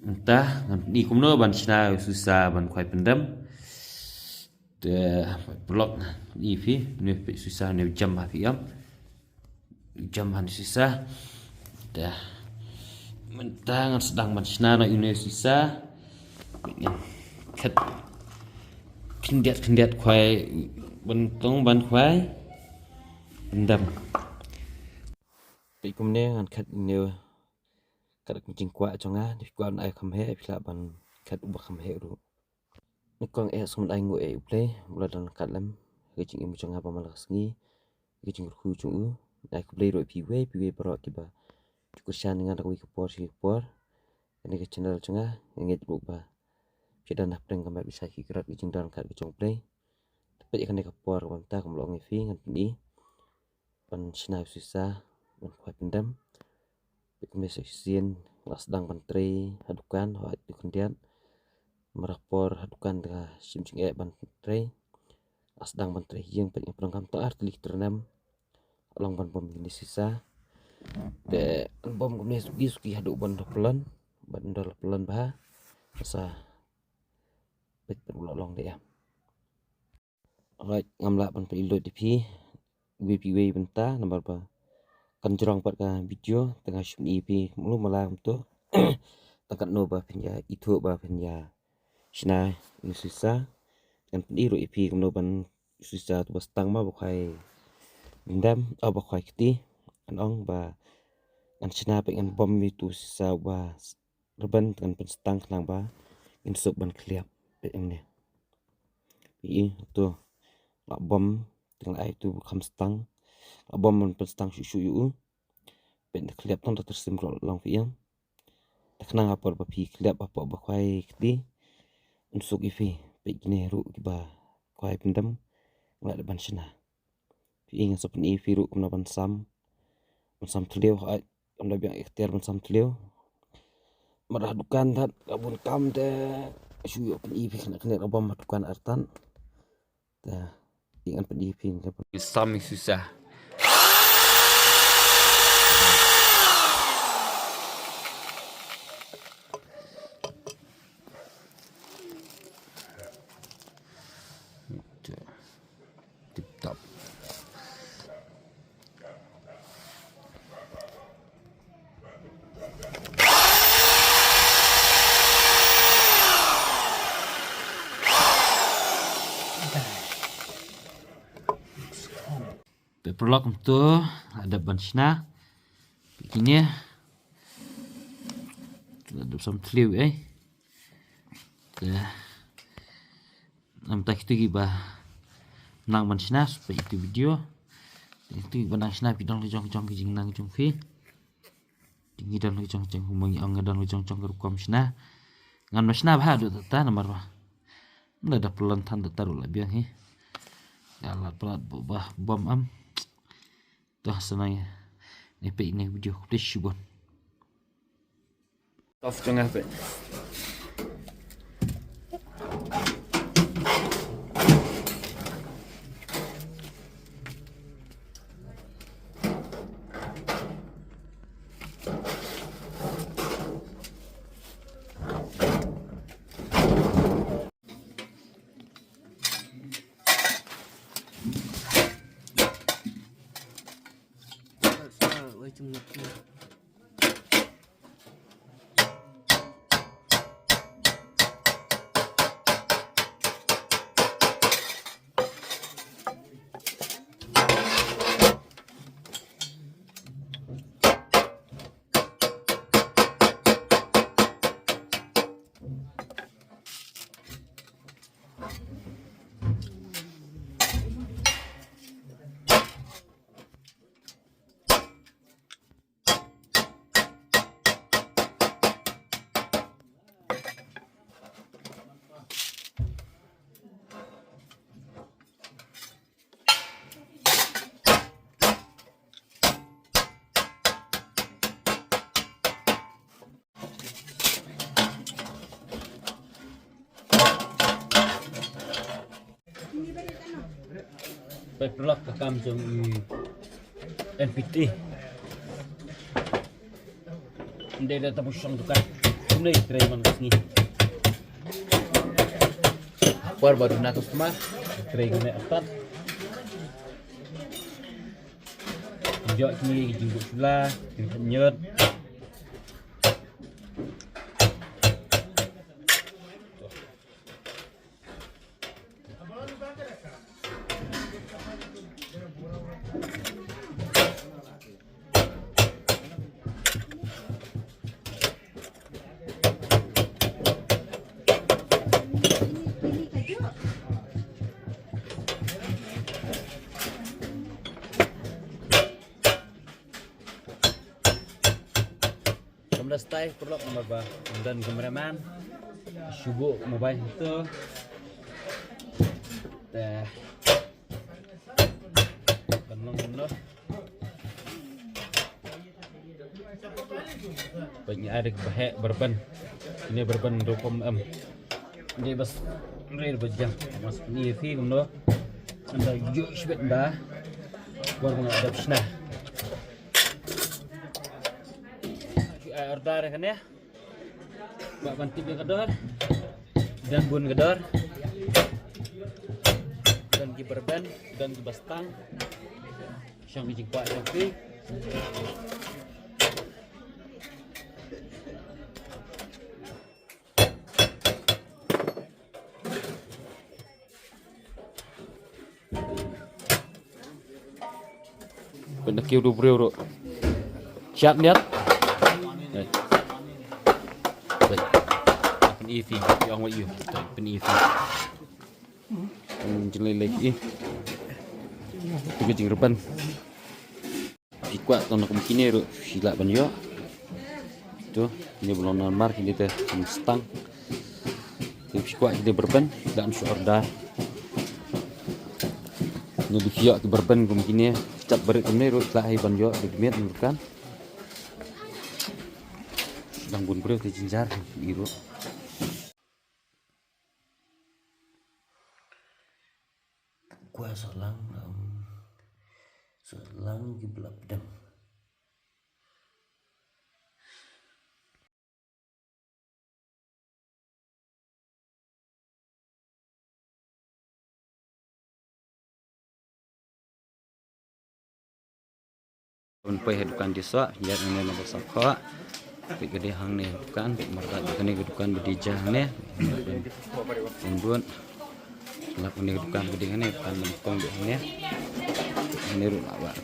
entah di kumno ban sina susah ban kwai pendam de blok di fi ne susah ne jam ha fi jam han susah dah mentang sedang ban sina na ini susah kat kendiat kwai bentong ban kwai pendam pe kumne ngan kat ne kat kucing kwa chonga di kwa ai kham he phila ban kat uba kham he ru ni kong sum dai ngo play mula dan kat lam kucing imu chonga pa malas ngi kucing khu chu ai ku play ro pi we pro ki ba ku shan ngan ko ki por ini ke channel chonga ngit bu ba kita nak preng kamar bisa ki krat kucing dan kat kucing play tapi kan ka por ban ta kum lo ngi fi ngan ni ban sina susah ban kwa pendam Pekmes sien sedang menteri hadukan hoi kemudian merapor hadukan dengan simcing ban menteri sedang menteri yang penting perangkam taar telik ternam along ban bom ini sisa de bom kemudian suki haduk ban pelan bah masa bet berulong deh ya alright ngamla ban pelilo di pi WPW benta nomor ba kan jorong pat ka video tengah shoot EP mulu malam tu takat no ba pinja itu ba pinja sina susah kan pendiru EP no ban susah tu bastang ma bukai bindam bukai kiti anong ba kan sina pengen bom itu susah ba reban kan penstang kenang ba insuk ban kliap pm ne pi tu lak bom tengah itu kam stang bom man penstang shu yu pen kliap tong tersim long fi yang kenang apa pi kliap apa bakwai kiti unsuk ifi pe gine ru ba kwai pendam ngat ban sina pi ing sopen ifi ru kumna ban sam tliu ha amda biang ikhtiar ban sam tliu meradukan dat kabun kam te shu pen ifi kena abam madukan artan ta ingan pen ifi sam susah tip top Perlok tu ada bansna begini ada some tliu nam tak tu giba nang bansna supaya itu video itu banang sna bidang jong kijing nang jong fi tinggi dan jong humangi ang dan jong rukom sna ngan masna ba do ta nomor ba nda ada pelantan taru la biang ya la pelat bom am dah senang ini video please shubon off jangan apa Baiklah ke kamjong NPT. Hindi na tapos siyang dukan. Ini tray man kesini. Baru nak customer tray guna atat. Jok ni jenggut sebelah, nyet. Kemudian stay perlu nomor dan kameraman sibuk mobile itu teh benar banyak ada bahaya berban ini berban 20 m ini bas real berjam mas ini film no anda yuk sebet dah baru ada pesna order kan ya bak bantip yang kedor dan bun kedor dan kiberban dan kibastang yang bijik pak sampai benda kêu đu brio siap niat pen EV yang what you pen EV jelek lagi jeng repan kuat tahun kemungkinan ru sila banyo tu ini belum normal ini teh stang tapi kuat dia berban dan order ini dia ke berban kemungkinan cat berit ini ru lah hai banyo demiat bukan sedang bun bro di jinjar biru gua selang jebelap pedang Unpai dukan desa ya ini nomor sakha pik gede hang nih dukan pik marta ini dukan bedijah nih embun lak ini dukan gede nih bukan lempong nih ini ru awak